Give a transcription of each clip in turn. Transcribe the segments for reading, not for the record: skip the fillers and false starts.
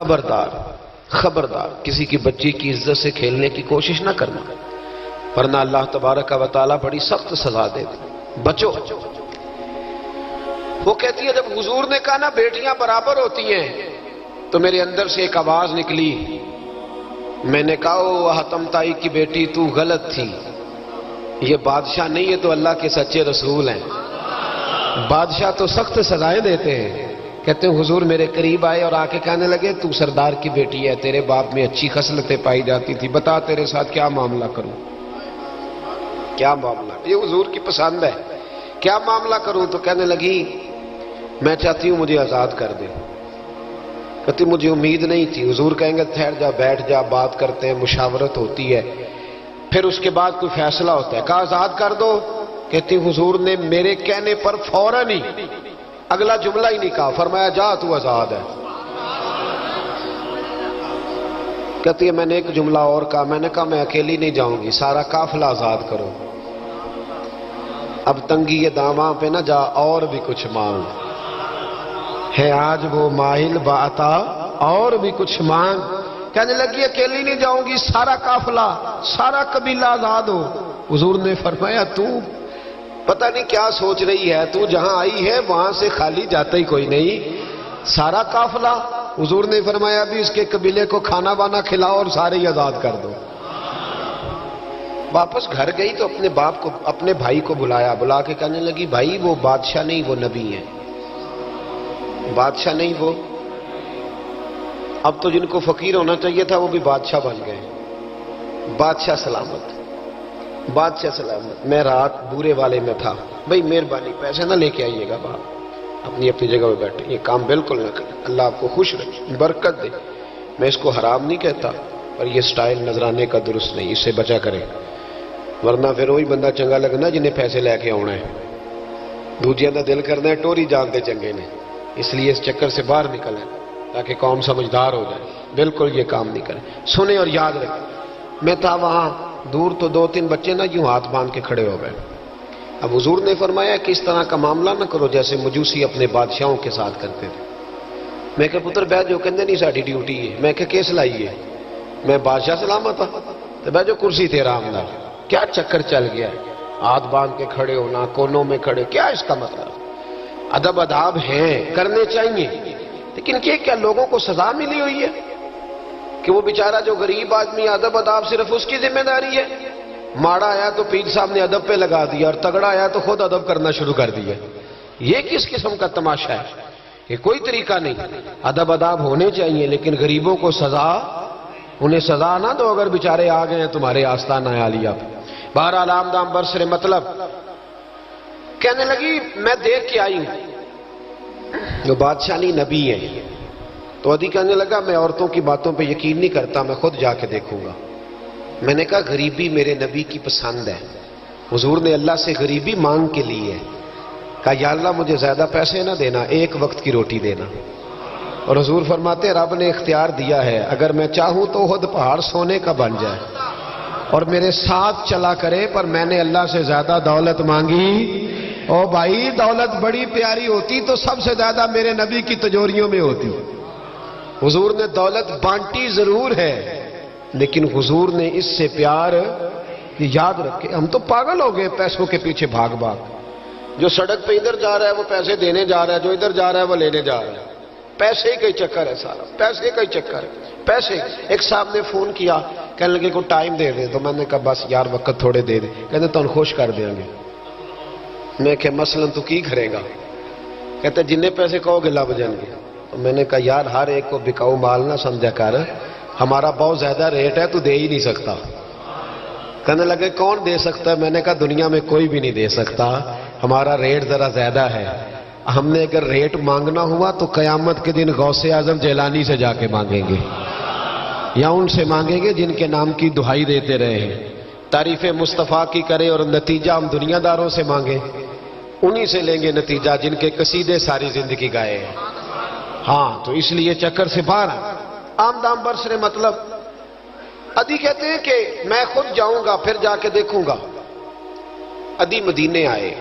خبردار خبردار کسی کی بچی کی عزت سے کھیلنے کی کوشش نہ کرنا، ورنہ اللہ تبارک و تعالیٰ بڑی سخت سزا دے دے، بچو۔ وہ کہتی ہے جب حضور نے کہا نا بیٹیاں برابر ہوتی ہیں تو میرے اندر سے ایک آواز نکلی، میں نے کہا او حتم تائی کی بیٹی تو غلط تھی، یہ بادشاہ نہیں ہے تو اللہ کے سچے رسول ہیں، بادشاہ تو سخت سزائیں دیتے ہیں۔ کہتے ہیں حضور میرے قریب آئے اور آ کے کہنے لگے تو سردار کی بیٹی ہے، تیرے باپ میں اچھی خصلتیں پائی جاتی تھی، بتا تیرے ساتھ کیا معاملہ کروں، کیا معاملہ، یہ حضور کی پسند ہے، کیا معاملہ کروں؟ تو کہنے لگی میں چاہتی ہوں مجھے آزاد کر دے۔ کہتی مجھے امید نہیں تھی، حضور کہیں گے ٹھہر جا بیٹھ جا بات کرتے ہیں، مشاورت ہوتی ہے، پھر اس کے بعد کوئی فیصلہ ہوتا ہے۔ کہا آزاد کر دو۔ کہتی حضور نے میرے کہنے پر فوراً ہی اگلا جملہ ہی نہیں کہا، فرمایا جا تو آزاد ہے۔ کہتی ہے میں نے ایک جملہ اور کہا، میں نے کہا میں اکیلی نہیں جاؤں گی، سارا قافلہ آزاد کرو۔ اب تنگی یہ داماں پہ نہ جا اور بھی کچھ مانگ، ہے آج وہ ماہل باتا اور بھی کچھ مانگ۔ کہنے لگی اکیلی نہیں جاؤں گی، سارا قافلہ سارا قبیلہ آزاد ہو۔ حضور نے فرمایا تو پتہ نہیں کیا سوچ رہی ہے، تو جہاں آئی ہے وہاں سے خالی جاتا ہی کوئی نہیں، سارا قافلہ۔ حضور نے فرمایا بھی اس کے قبیلے کو کھانا بانا کھلاؤ اور سارے ہی آزاد کر دو۔ واپس گھر گئی تو اپنے باپ کو اپنے بھائی کو بلایا، بلا کے کہنے لگی بھائی وہ بادشاہ نہیں وہ نبی ہے، بادشاہ نہیں وہ، اب تو جن کو فقیر ہونا چاہیے تھا وہ بھی بادشاہ بن گئے۔ بادشاہ سلامت، بادشاہ سلامت۔ میں رات بورے والے میں تھا، بھئی مہربانی پیسے نہ لے کے آئیے گا باہر، اپنی اپنی جگہ پہ بیٹھے، یہ کام بالکل نہ کریں، اللہ آپ کو خوش رکھے برکت دے۔ میں اس کو حرام نہیں کہتا پر یہ سٹائل نظرانے کا درست نہیں، اس سے بچا کریں، ورنہ پھر وہی بندہ چنگا لگنا جنہیں پیسے لے کے آنا ہے، دوجیاں دا دل کرنا ہے ٹوری جانتے چنگے نے، اس لیے اس چکر سے باہر نکلیں تاکہ قوم سمجھدار ہو جائے، بالکل یہ کام نہیں کریں۔ سنیں اور یاد رکھیں، میں تھا وہاں دور تو دو تین بچے نا یوں ہاتھ باندھ کے کھڑے ہو گئے۔ اب حضور نے فرمایا کہ اس طرح کا معاملہ نہ کرو جیسے مجوسی اپنے بادشاہوں کے ساتھ کرتے تھے۔ میں کہ پتر بیٹھ جو کہندے نہیں ساڈی ڈیوٹی ہے، میں کہ کیس لائی ہے، میں بادشاہ سلامت ہوں تو بیٹھ جو کرسی تیرا آمدہ، کیا چکر چل گیا ہے، ہاتھ باندھ کے کھڑے ہونا، کونوں میں کھڑے، کیا اس کا مطلب؟ ادب آداب ہیں کرنے چاہیے، لیکن کیا لوگوں کو سزا ملی ہوئی ہے کہ وہ بیچارہ جو غریب آدمی ادب آداب صرف اس کی ذمہ داری ہے؟ ماڑا آیا تو پیر صاحب نے ادب پہ لگا دیا اور تگڑا آیا تو خود ادب کرنا شروع کر دیا، یہ کس قسم کا تماشا ہے؟ یہ کوئی طریقہ نہیں۔ ادب آداب ہونے چاہیے لیکن غریبوں کو سزا، انہیں سزا نہ دو اگر بیچارے آ گئے ہیں تمہارے آستانہ عالیہ پہ۔ بہرحال آمدام برسر مطلب کہنے لگی میں دیکھ کے آئی ہوں جو بادشاہ نہیں نبی ہے، تو ادھی کہنے لگا میں عورتوں کی باتوں پہ یقین نہیں کرتا، میں خود جا کے دیکھوں گا۔ میں نے کہا غریبی میرے نبی کی پسند ہے، حضور نے اللہ سے غریبی مانگ کے لی ہے، کہا یا اللہ مجھے زیادہ پیسے نہ دینا، ایک وقت کی روٹی دینا۔ اور حضور فرماتے رب نے اختیار دیا ہے اگر میں چاہوں تو خود پہاڑ سونے کا بن جائے اور میرے ساتھ چلا کرے، پر میں نے اللہ سے زیادہ دولت مانگی۔ او بھائی دولت بڑی پیاری ہوتی تو سب سے زیادہ میرے نبی کی تجوریوں میں ہوتی۔ حضور نے دولت بانٹی ضرور ہے لیکن حضور نے اس سے پیار یاد رکھے۔ ہم تو پاگل ہو گئے پیسوں کے پیچھے بھاگ بھاگ، جو سڑک پہ ادھر جا رہا ہے وہ پیسے دینے جا رہا ہے، جو ادھر جا رہا ہے وہ لینے جا رہا ہے، پیسے کا ہی چکر ہے سارا، پیسے کا ہی چکر ہے، پیسے۔ ایک صاحب نے فون کیا کہنے لگے کو ٹائم دے دے، تو میں نے کہا بس یار وقت تھوڑے دے دے، کہتے تو خوش کر دیں گے۔ میں کہ مثلا تو کی کرے گا؟ کہتے جننے پیسے کہو گے لب جائیں گے۔ تو میں نے کہا یار ہر ایک کو بکاؤ مال نہ سمجھا کر، ہمارا بہت زیادہ ریٹ ہے تو دے ہی نہیں سکتا۔ کہنے لگے کون دے سکتا ہے؟ میں نے کہا دنیا میں کوئی بھی نہیں دے سکتا، ہمارا ریٹ ذرا زیادہ ہے۔ ہم نے اگر ریٹ مانگنا ہوا تو قیامت کے دن غوث اعظم جیلانی سے جا کے مانگیں گے یا ان سے مانگیں گے جن کے نام کی دہائی دیتے رہے ہیں، تعریف مصطفیٰ کی کرے اور نتیجہ ہم دنیا داروں سے مانگیں، انہی سے لیں گے نتیجہ جن کے قصیدے ساری زندگی گائے ہیں۔ ہاں تو اس لیے چکر سے باہر آمدام برسر مطلب ادھی کہتے ہیں کہ میں خود جاؤں گا پھر جا کے دیکھوں گا۔ ادھی مدینے آئے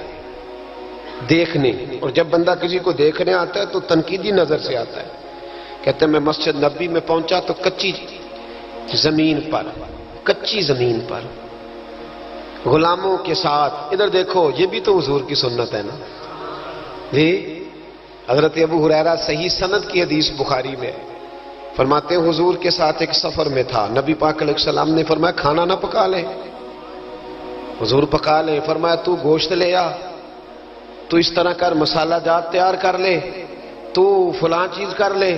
دیکھنے، اور جب بندہ کسی کو دیکھنے آتا ہے تو تنقیدی نظر سے آتا ہے، کہتے ہیں میں مسجد نبی میں پہنچا تو کچی زمین پر غلاموں کے ساتھ، ادھر دیکھو یہ بھی تو حضور کی سنت ہے نا جی۔ حضرت ابو ہریرہ صحیح سند کی حدیث بخاری میں فرماتے ہیں حضور کے ساتھ ایک سفر میں تھا، نبی پاک علیہ السلام نے فرمایا کھانا نہ پکا لے، حضور پکا لے، فرمایا تو گوشت لے آ، تو اس طرح کر، مسالہ جات تیار کر لے، تو فلاں چیز کر لے۔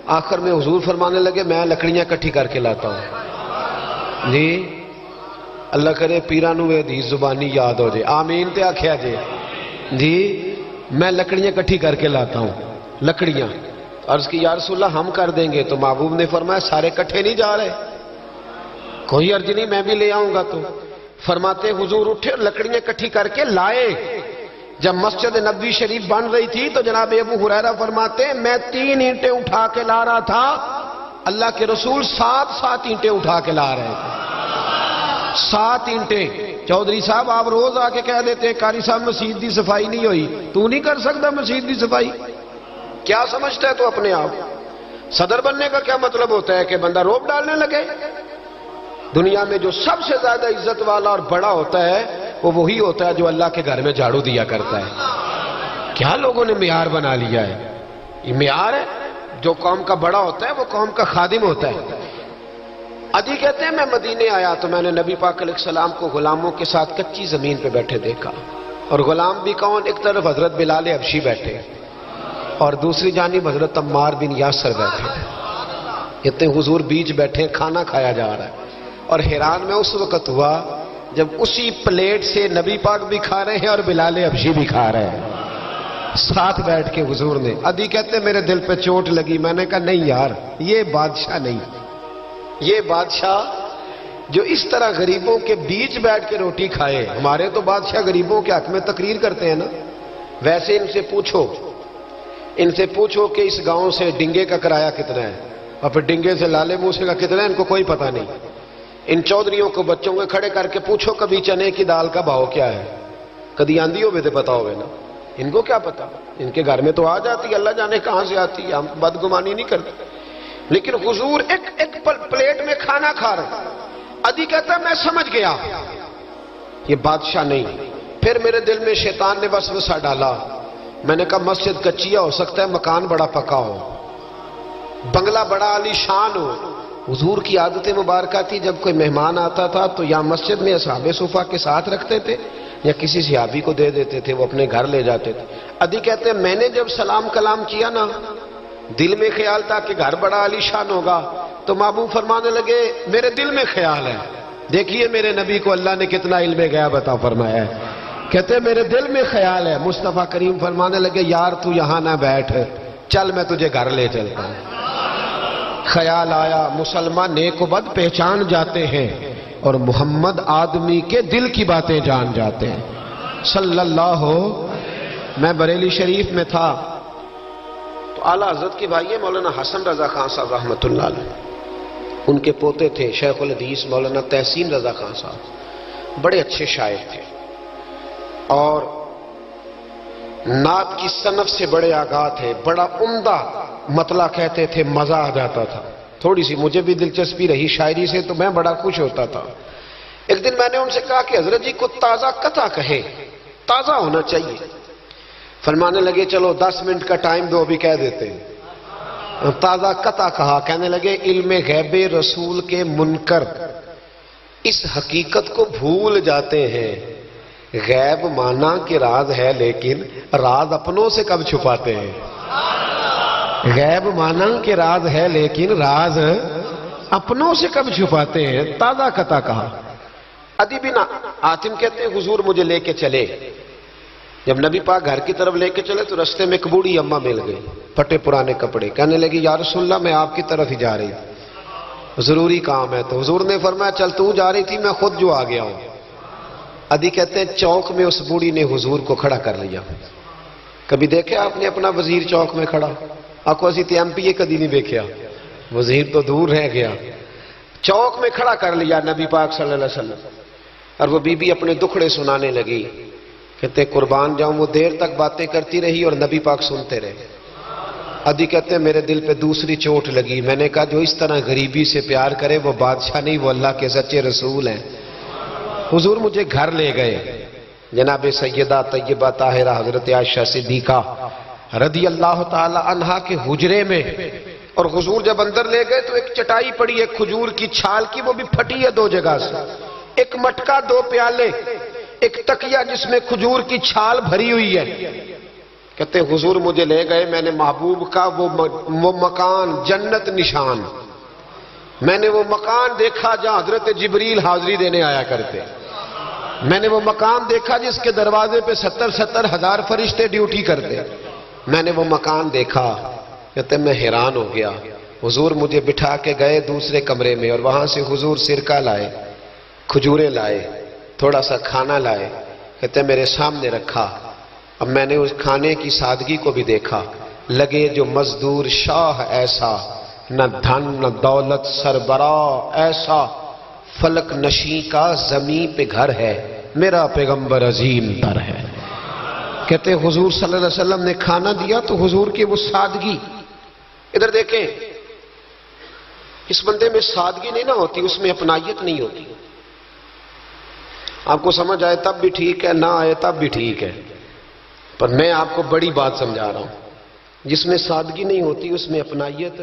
آخر میں حضور فرمانے لگے میں لکڑیاں کٹھی کر کے لاتا ہوں جی۔ اللہ کرے پیرانو حدیث زبانی یاد ہو جائے، آمین تے آکھیا جی۔ میں لکڑیاں کٹھی کر کے لاتا ہوں، لکڑیاں۔ عرض کی یا رسول اللہ ہم کر دیں گے، تو محبوب نے فرمایا سارے کٹھے نہیں جا رہے، کوئی عرض نہیں میں بھی لے آؤں گا۔ تو فرماتے حضور اٹھے اور لکڑیاں کٹھی کر کے لائے۔ جب مسجد نبوی شریف بن رہی تھی تو جناب ابو ہریرہ فرماتے ہیں میں 3 اینٹیں اٹھا کے لا رہا تھا، اللہ کے رسول 7 اینٹیں اٹھا کے لا رہے تھے، 7 اینٹیں۔ چودھری صاحب آپ روز آ کے کہہ دیتے ہیں قاری صاحب مسجد دی صفائی نہیں ہوئی، تو نہیں کر سکتا مسجد دی صفائی؟ کیا سمجھتا ہے تو اپنے آپ؟ صدر بننے کا کیا مطلب ہوتا ہے کہ بندہ روب ڈالنے لگے؟ دنیا میں جو سب سے زیادہ عزت والا اور بڑا ہوتا ہے وہ وہی ہوتا ہے جو اللہ کے گھر میں جھاڑو دیا کرتا ہے۔ کیا لوگوں نے معیار بنا لیا ہے؟ یہ معیار ہے، جو قوم کا بڑا ہوتا ہے وہ قوم کا خادم ہوتا ہے۔ عدی کہتے ہیں میں مدینے آیا تو میں نے نبی پاک علیہ السلام کو غلاموں کے ساتھ کچی زمین پہ بیٹھے دیکھا، اور غلام بھی کون؟ ایک طرف حضرت بلال حبشی بیٹھے اور دوسری جانب حضرت عمار بن یاسر بیٹھے۔ کہتے ہیں حضور بیچ بیٹھے، کھانا کھایا جا رہا ہے، اور حیران میں اس وقت ہوا جب اسی پلیٹ سے نبی پاک بھی کھا رہے ہیں اور بلال حبشی بھی کھا رہے ہیں ساتھ بیٹھ کے حضور نے۔ عدی کہتے ہیں میرے دل پہ چوٹ لگی، میں نے کہا نہیں یار، یہ بادشاہ نہیں، یہ بادشاہ جو اس طرح غریبوں کے بیچ بیٹھ کے روٹی کھائے۔ ہمارے تو بادشاہ غریبوں کے حق میں تقریر کرتے ہیں نا، ویسے ان سے پوچھو کہ اس گاؤں سے ڈنگے کا کرایہ کتنا ہے، اور پھر ڈنگے سے لالے موسے کا کتنا ہے، ان کو کوئی پتہ نہیں۔ ان چودھریوں کو بچوں کو کھڑے کر کے پوچھو کبھی چنے کی دال کا بھاؤ کیا ہے، کدی آندھی ہوئے تو پتا ہوئے نا، ان کو کیا پتا؟ ان کے گھر میں تو آ جاتی ہے، اللہ جانے کہاں سے آتی ہے، ہم بدگمانی نہیں کرتے۔ لیکن حضور ایک پلیٹ میں کھانا کھا رہے۔ عدی کہتا میں سمجھ گیا یہ بادشاہ نہیں۔ پھر میرے دل میں شیطان نے وسوسہ ڈالا، میں نے کہا مسجد کچیا ہو سکتا ہے، مکان بڑا پکا ہو، بنگلہ بڑا عالی شان ہو۔ حضور کی عادت مبارکہ تھی جب کوئی مہمان آتا تھا تو یا مسجد میں اصحاب صفہ کے ساتھ رکھتے تھے یا کسی صحابی کو دے دیتے تھے، وہ اپنے گھر لے جاتے تھے۔ عدی کہتے ہیں میں نے جب سلام کلام کیا نا، دل میں خیال تھا کہ گھر بڑا عالی شان ہوگا، تو محبوب فرمانے لگے میرے دل میں خیال ہے، دیکھیے میرے نبی کو اللہ نے کتنا علم غیب عطا فرمایا ہے۔ کہتے ہیں میرے دل میں خیال ہے، مصطفیٰ کریم فرمانے لگے یار تو یہاں نہ بیٹھ، چل میں تجھے گھر لے چلتا ہوں۔ خیال آیا مسلمان نیک و بد پہچان جاتے ہیں، اور محمد آدمی کے دل کی باتیں جان جاتے ہیں صلی اللہ۔ میں بریلی شریف میں تھا تو اعلیٰ حضرت کے بھائی مولانا حسن رضا خان صاحب رحمۃ اللہ علیہ، ان کے پوتے تھے شیخ الحدیث مولانا تحسین رضا خان صاحب، بڑے اچھے شاعر تھے اور نعت کی صنف سے بڑے آگاہ تھے، بڑا عمدہ مطلع کہتے تھے، مزہ آ جاتا تھا۔ تھوڑی سی مجھے بھی دلچسپی رہی شاعری سے تو میں بڑا خوش ہوتا تھا۔ ایک دن میں نے ان سے کہا کہ حضرت جی کو تازہ قطع کہے، تازہ ہونا چاہیے۔ فرمانے لگے چلو 10 منٹ کا ٹائم دو، ابھی کہہ دیتے ہیں۔ تازہ قطع کہا، کہنے لگے علم غیب رسول کے منکر اس حقیقت کو بھول جاتے ہیں، غیب مانا کہ راز ہے لیکن راز اپنوں سے کب چھپاتے ہیں۔ غیب مانا کہ راز ہے لیکن راز اپنوں سے کب چھپاتے ہیں، تازہ قطع کہا۔ عدی بن حاتم کہتے ہیں حضور مجھے لے کے چلے، جب نبی پاک گھر کی طرف لے کے چلے تو رستے میں ایک بوڑھی اماں مل گئی، پھٹے پرانے کپڑے، کہنے لگی یا رسول اللہ میں آپ کی طرف ہی جا رہی تھی، ضروری کام ہے۔ تو حضور نے فرمایا چل تو جا رہی تھی، میں خود جو آ گیا ہوں۔ عدی کہتے ہیں چوک میں اس بوڑھی نے حضور کو کھڑا کر لیا۔ کبھی دیکھے آپ نے اپنا وزیر چوک میں کھڑا؟ آپ کو اسی ایم پی کدی نہیں دیکھا، وزیر تو دور رہ گیا۔ چوک میں کھڑا کر لیا نبی پاک صلی اللہ علیہ وسلم، اور وہ بی بی اپنے دکھڑے سنانے لگی۔ کہتے قربان جاؤں وہ دیر تک باتیں کرتی رہی اور نبی پاک سنتے رہے۔ ادی کہتے ہیں میرے دل پہ دوسری چوٹ لگی. میں نے کہا جو اس طرح غریبی سے پیار کرے وہ بادشاہ نہیں، وہ اللہ کے سچے رسول ہیں. حضور مجھے گھر لے گئے. جناب سیدہ طیبہ طاہرہ حضرت عائشہ صدیقہ رضی اللہ تعالی عنہا کے حجرے میں، اور حضور جب اندر لے گئے تو ایک چٹائی پڑی ہے کھجور کی چھال کی، وہ بھی پھٹی ہے 2 جگہ سے، ایک مٹکا 2 پیالے، ایک تکیہ جس میں کھجور کی چھال بھری ہوئی ہے. کہتے ہیں حضور مجھے لے گئے، میں نے محبوب کا وہ مکان جنت نشان، میں نے وہ مکان دیکھا جہاں حضرت جبریل حاضری دینے آیا کرتے. میں نے وہ مکان دیکھا جس کے دروازے پہ 70 ہزار فرشتے ڈیوٹی کرتے. میں نے وہ مکان دیکھا. کہتے ہیں میں حیران ہو گیا. حضور مجھے بٹھا کے گئے دوسرے کمرے میں، اور وہاں سے حضور سرکہ لائے، کھجوریں لائے، تھوڑا سا کھانا لائے. کہتے ہیں میرے سامنے رکھا. اب میں نے اس کھانے کی سادگی کو بھی دیکھا. لگے جو مزدور شاہ ایسا، نہ دھن نہ دولت سربراہ ایسا، فلک نشیں کا زمین پہ گھر ہے، میرا پیغمبر عظیم تر ہے. کہتے ہیں حضور صلی اللہ علیہ وسلم نے کھانا دیا تو حضور کی وہ سادگی. ادھر دیکھیں، اس بندے میں سادگی نہیں نہ ہوتی، اس میں اپنائیت نہیں ہوتی. آپ کو سمجھ آئے تب بھی ٹھیک ہے، نہ آئے تب بھی ٹھیک ہے، پر میں آپ کو بڑی بات سمجھا رہا ہوں. جس میں سادگی نہیں ہوتی اس میں اپنائیت